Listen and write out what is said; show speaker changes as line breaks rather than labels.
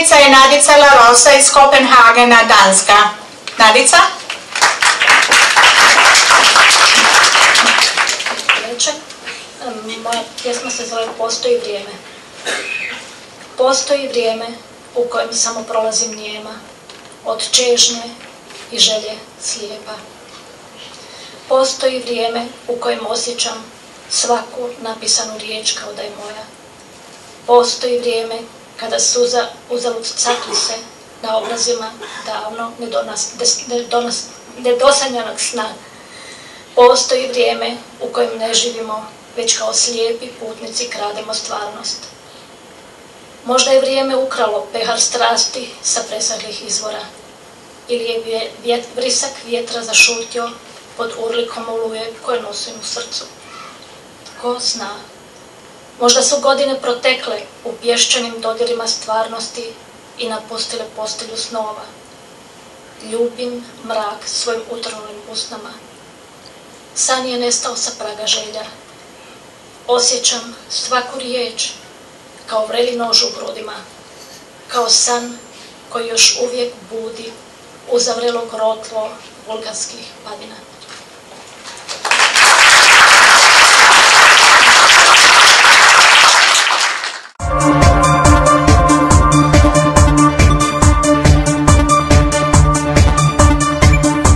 pobjednica je Nadica Larosa iz Kopenhagena, Danska. Nadica?
Moja pjesma se zove Postoji vrijeme. Postoji vrijeme u kojem samo prolazim nijema, od čežnje i želje slijepa. Postoji vrijeme u kojem osjećam svaku napisanu riječ kao da je moja. Postoji vrijeme kada suza uzalud cakli se na obrazima davno nedosanjanog sna. Postoji vrijeme u kojem ne živimo, već kao slijepi putnici krademo stvarnost. Možda je vrijeme ukralo pehar strasti sa presahlih izvora, ili je vrisak vjetra zašutio pod urlikom oluje koje nosim u srcu. Ko zna? Možda su godine protekle u pješčanim dodirima stvarnosti i napustile postelju snova. Ljubim mrak svojim utrnulim usnama. San je nestao sa praga želja. Osjećam svaku riječ kao vreli nož u grudima, kao san koji još uvijek budi uzavrelo grotlo vulkanskih padina.